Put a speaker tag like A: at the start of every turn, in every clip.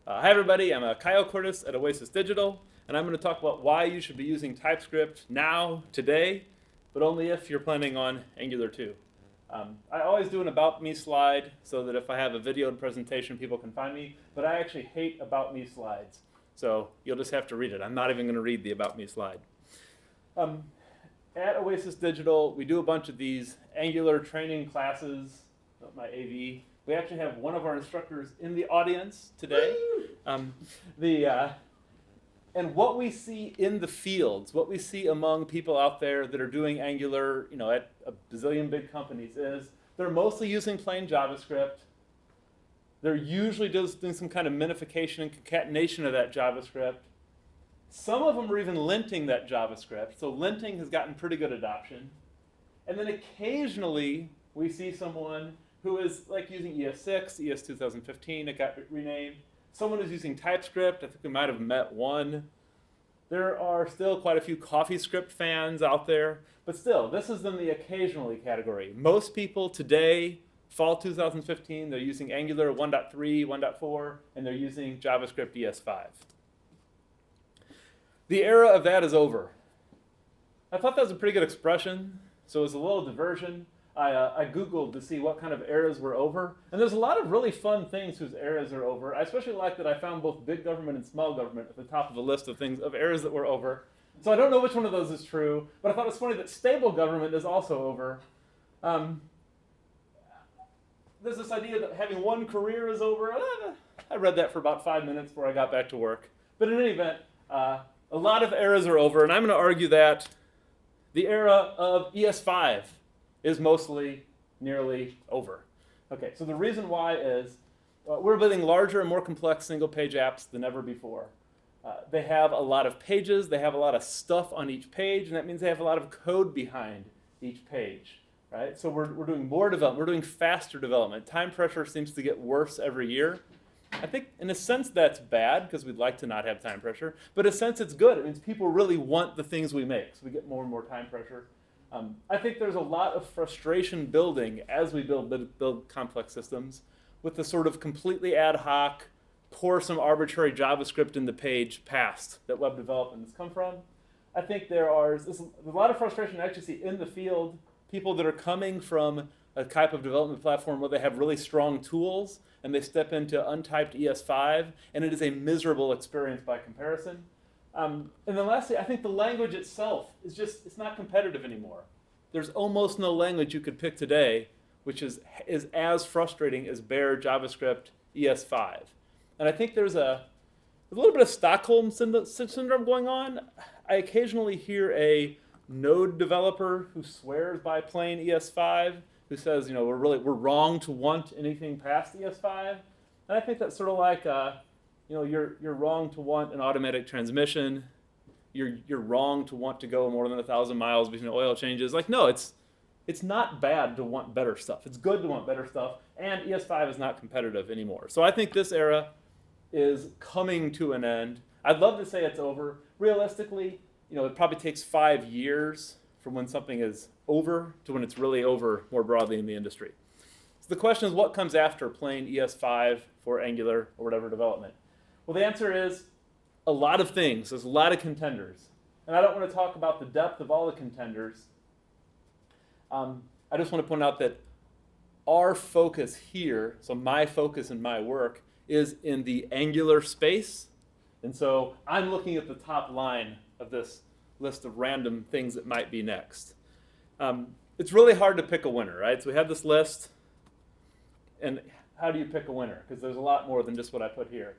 A: Hi everybody, I'm Kyle Cortis at Oasis Digital, and I'm going to talk about why you should be using TypeScript now, today, but only if you're planning on Angular 2. I always do an About Me slide so that if I have a videoed presentation, people can find me, but I actually hate About Me slides, so you'll just have to read it. I'm not even going to read the About Me slide. At Oasis Digital, we do a bunch of these Angular training classes, my AV. We actually have one of our instructors in the audience today. And what we see in the fields, what we see among people out there that are doing Angular, at a bazillion big companies, is they're mostly using plain JavaScript. They're usually just doing some kind of minification and concatenation of that JavaScript. Some of them are even linting that JavaScript. So linting has gotten pretty good adoption. And then occasionally we see someone who is like using ES6, ES 2015, it got renamed. Someone who's using TypeScript, I think we might have met one. There are still quite a few CoffeeScript fans out there, but still, this is in the occasionally category. Most people today, fall 2015, they're using Angular 1.3, 1.4, and they're using JavaScript ES5. The era of that is over. I thought that was a pretty good expression, so as a little diversion, I Googled to see what kind of eras were over. And there's a lot of really fun things whose eras are over. I especially like that I found both big government and small government at the top of the list of things, of eras that were over. So I don't know which one of those is true, but I thought it was funny that stable government is also over. There's this idea that having one career is over. I read that for about 5 minutes before I got back to work. But in any event, a lot of eras are over, and I'm going to argue that the era of ES5 is mostly nearly over. Okay, so the reason why is we're building larger and more complex single-page apps than ever before. They have a lot of pages, they have a lot of stuff on each page, and that means they have a lot of code behind each page, right? So we're doing more development, we're doing faster development. Time pressure seems to get worse every year. I think in a sense that's bad, because we'd like to not have time pressure, but in a sense it's good. It means people really want the things we make, so we get more and more time pressure. I think there's a lot of frustration building as we build complex systems with the sort of completely ad hoc, pour some arbitrary JavaScript in the page past that web development has come from. I think there's a lot of frustration I actually see in the field, people that are coming from a type of development platform where they have really strong tools and they step into untyped ES5, and it is a miserable experience by comparison. And then lastly, I think the language itself is it's not competitive anymore. There's almost no language you could pick today which is as frustrating as bare JavaScript ES5. And I think there's a little bit of Stockholm syndrome going on. I occasionally hear a Node developer who swears by plain ES5, who says, we're wrong to want anything past ES5. And I think that's sort of like, you're wrong to want an automatic transmission. You're wrong to want to go more than 1,000 miles between oil changes. Like, no, it's not bad to want better stuff. It's good to want better stuff, and ES5 is not competitive anymore. So I think this era is coming to an end. I'd love to say it's over. Realistically, it probably takes 5 years from when something is over to when it's really over more broadly in the industry. So the question is, what comes after plain ES5 for Angular or whatever development? Well, the answer is a lot of things. There's a lot of contenders. And I don't want to talk about the depth of all the contenders. I just want to point out that our focus here, so my focus in my work, is in the Angular space. And so I'm looking at the top line of this list of random things that might be next. It's really hard to pick a winner, right? So we have this list. And how do you pick a winner? Because there's a lot more than just what I put here.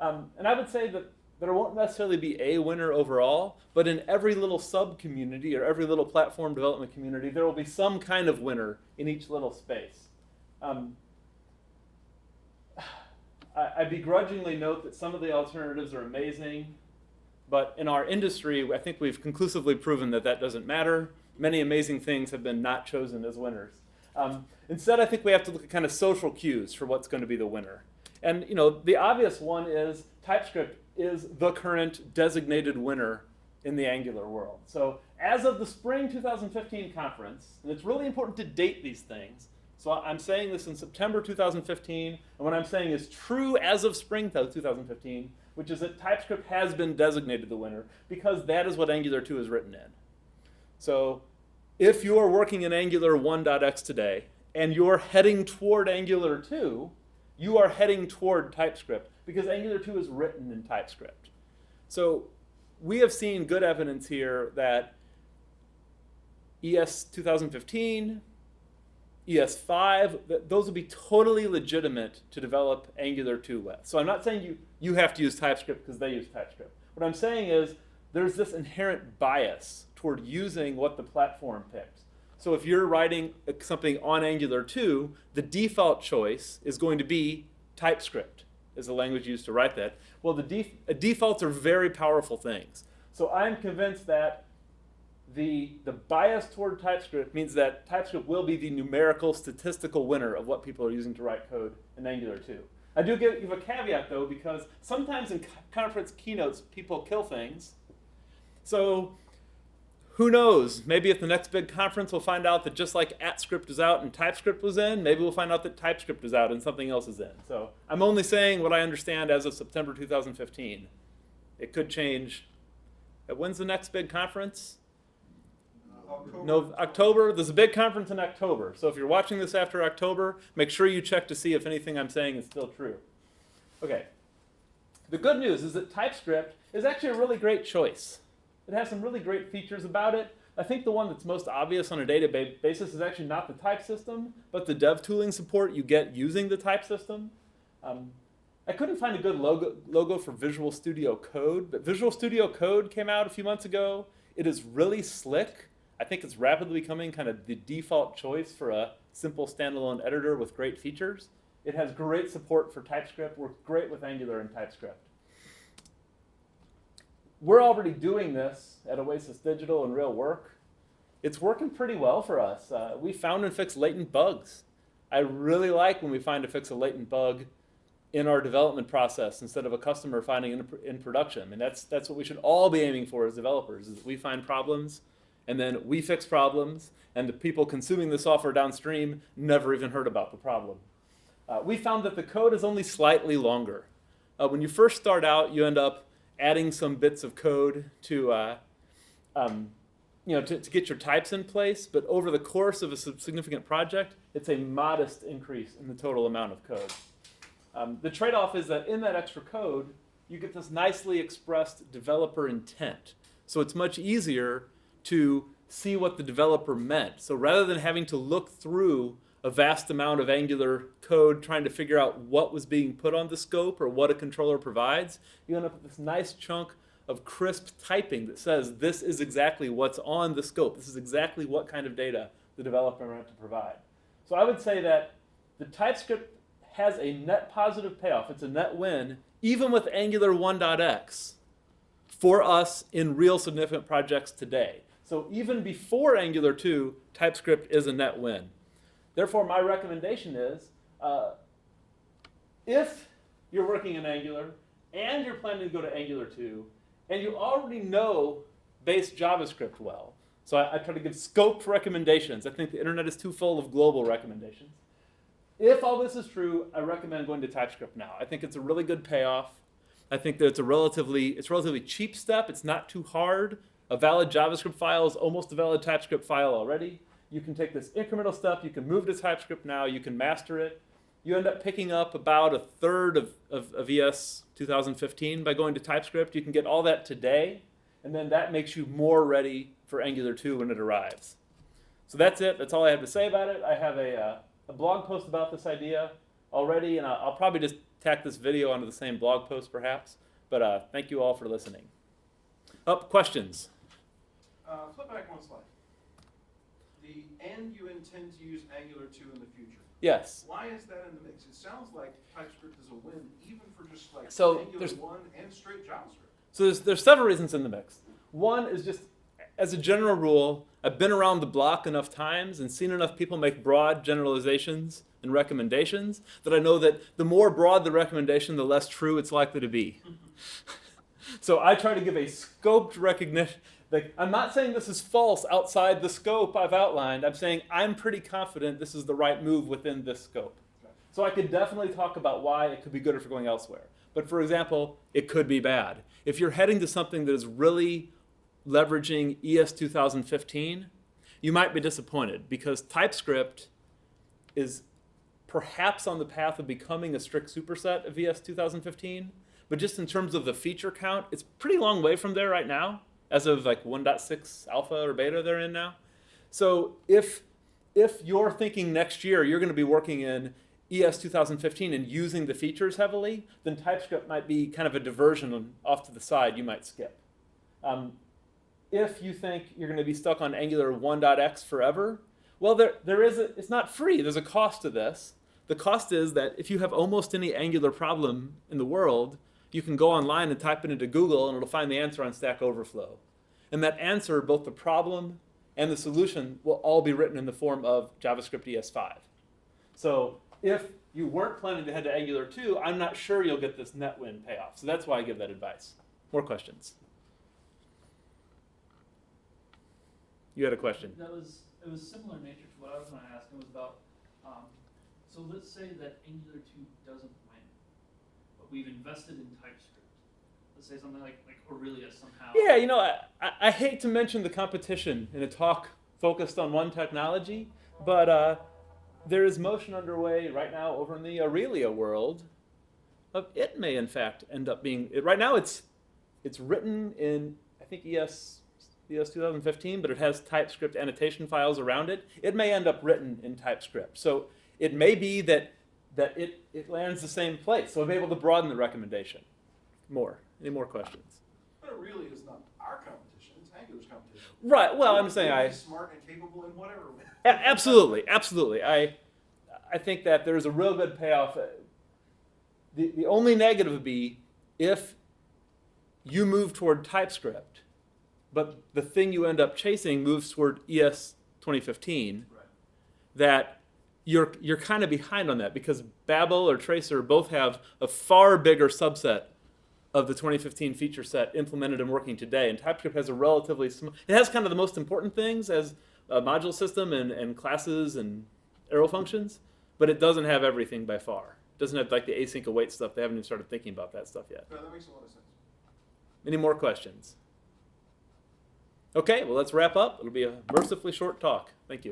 A: And I would say that there won't necessarily be a winner overall, but in every little sub-community or every little platform development community, there will be some kind of winner in each little space. I begrudgingly note that some of the alternatives are amazing, but in our industry, I think we've conclusively proven that that doesn't matter. Many amazing things have been not chosen as winners. Instead, I think we have to look at kind of social cues for what's going to be the winner. And the obvious one is TypeScript is the current designated winner in the Angular world. So as of the spring 2015 conference, and it's really important to date these things, So I'm saying this in September 2015, and what I'm saying is true as of spring 2015, which is that TypeScript has been designated the winner because that is what Angular 2 is written in. So if you're working in Angular 1.x today, and you're heading toward Angular 2, you are heading toward TypeScript because Angular 2 is written in TypeScript. So we have seen good evidence here that ES 2015, ES5, those will be totally legitimate to develop Angular 2 with. So I'm not saying you have to use TypeScript because they use TypeScript. What I'm saying is there's this inherent bias toward using what the platform picks. So if you're writing something on Angular 2, the default choice is going to be TypeScript, is the language used to write that. Well, defaults are very powerful things. So I'm convinced that the bias toward TypeScript means that TypeScript will be the numerical statistical winner of what people are using to write code in Angular 2. I do give a caveat, though, because sometimes in conference keynotes, people kill things. So who knows? Maybe at the next big conference, we'll find out that just like @script is out and TypeScript was in, maybe we'll find out that TypeScript is out and something else is in. So I'm only saying what I understand as of September 2015. It could change. When's the next big conference?
B: October.
A: No, October. There's a big conference in October. So if you're watching this after October, make sure you check to see if anything I'm saying is still true. Okay. The good news is that TypeScript is actually a really great choice. It has some really great features about it. I think the one that's most obvious on a database basis is actually not the type system, but the dev tooling support you get using the type system. I couldn't find a good logo for Visual Studio Code, but Visual Studio Code came out a few months ago. It is really slick. I think it's rapidly becoming kind of the default choice for a simple standalone editor with great features. It has great support for TypeScript, works great with Angular and TypeScript. We're already doing this at Oasis Digital in real work. It's working pretty well for us. We found and fixed latent bugs. I really like when we find to fix a latent bug in our development process instead of a customer finding it in production. I mean, that's what we should all be aiming for as developers, is that we find problems, and then we fix problems, and the people consuming the software downstream never even heard about the problem. We found that the code is only slightly longer. When you first start out, you end up adding some bits of code to get your types in place, but over the course of a significant project, it's a modest increase in the total amount of code. The trade-off is that in that extra code, you get this nicely expressed developer intent. So it's much easier to see what the developer meant. So rather than having to look through a vast amount of Angular code trying to figure out what was being put on the scope or what a controller provides, you end up with this nice chunk of crisp typing that says this is exactly what's on the scope. This is exactly what kind of data the developer meant to provide. So I would say that the TypeScript has a net positive payoff. It's a net win, even with Angular 1.x for us in real significant projects today. So even before Angular 2, TypeScript is a net win. Therefore, my recommendation is, if you're working in Angular and you're planning to go to Angular 2, and you already know base JavaScript well, so I try to give scoped recommendations. I think the internet is too full of global recommendations. If all this is true, I recommend going to TypeScript Now. I think it's a really good payoff. I think that it's a relatively cheap step. It's not too hard. A valid JavaScript file is almost a valid TypeScript file already. You can take this incremental step, you can move to TypeScript Now, you can master it. You end up picking up about a third of ES 2015 by going to TypeScript. You can get all that today, and then that makes you more ready for Angular 2 when it arrives. So that's it. That's all I have to say about it. I have a blog post about this idea already, and I'll probably just tack this video onto the same blog post perhaps. But thank you all for listening. Questions?
B: Flip back one slide. And you intend to use Angular 2 in the future.
A: Yes.
B: Why is that in the mix? It sounds like TypeScript is a win, even for just like Angular 1 and straight JavaScript.
A: So there's several reasons in the mix. One is just, as a general rule, I've been around the block enough times and seen enough people make broad generalizations and recommendations that I know that the more broad the recommendation, the less true it's likely to be. So I try to give a scoped Like, I'm not saying this is false outside the scope I've outlined. I'm saying I'm pretty confident this is the right move within this scope. So I could definitely talk about why it could be good if you're going elsewhere. But for example, it could be bad. If you're heading to something that is really leveraging ES 2015, you might be disappointed because TypeScript is perhaps on the path of becoming a strict superset of ES 2015. But just in terms of the feature count, it's pretty long way from there right now, as of like 1.6 alpha or beta they're in now. So if you're thinking next year you're going to be working in ES 2015 and using the features heavily, then TypeScript might be kind of a diversion off to the side you might skip. If you think you're going to be stuck on Angular 1.x forever, well, it's not free. There's a cost to this. The cost is that if you have almost any Angular problem in the world, you can go online and type it into Google and it'll find the answer on Stack Overflow. And that answer, both the problem and the solution, will all be written in the form of JavaScript ES5. So if you weren't planning to head to Angular 2, I'm not sure you'll get this net win payoff. So that's why I give that advice. More questions? You had a question.
C: It was similar in nature to what I was going to ask. It was about, so let's say that Angular 2 doesn't win, but we've invested in TypeScript. Let's say something like Aurelia somehow.
A: Yeah, you know, I hate to mention the competition in a talk focused on one technology, but there is motion underway right now over in the Aurelia world of it may in fact end up being, right now it's written in, I think, ES 2015, but it has TypeScript annotation files around it. It may end up written in TypeScript. So it may be that it lands the same place. So I'm able to broaden the recommendation more. Any more questions?
B: But it really is not our competition, it's Angular's competition.
A: Right, well, I'm saying
B: smart and capable in whatever way.
A: Absolutely, absolutely. I think that there's a real good payoff. The only negative would be if you move toward TypeScript, but the thing you end up chasing moves toward ES 2015,
B: Right.
A: that you're kind of behind on that because Babel or Tracer both have a far bigger subset of the 2015 feature set implemented and working today. And TypeScript has a relatively small, it has kind of the most important things as a module system and classes and arrow functions, but it doesn't have everything by far. It doesn't have like the async await stuff. They haven't even started thinking about that stuff yet.
B: No, that makes a lot of sense.
A: Any more questions? Okay, well, let's wrap up. It'll be a mercifully short talk. Thank you.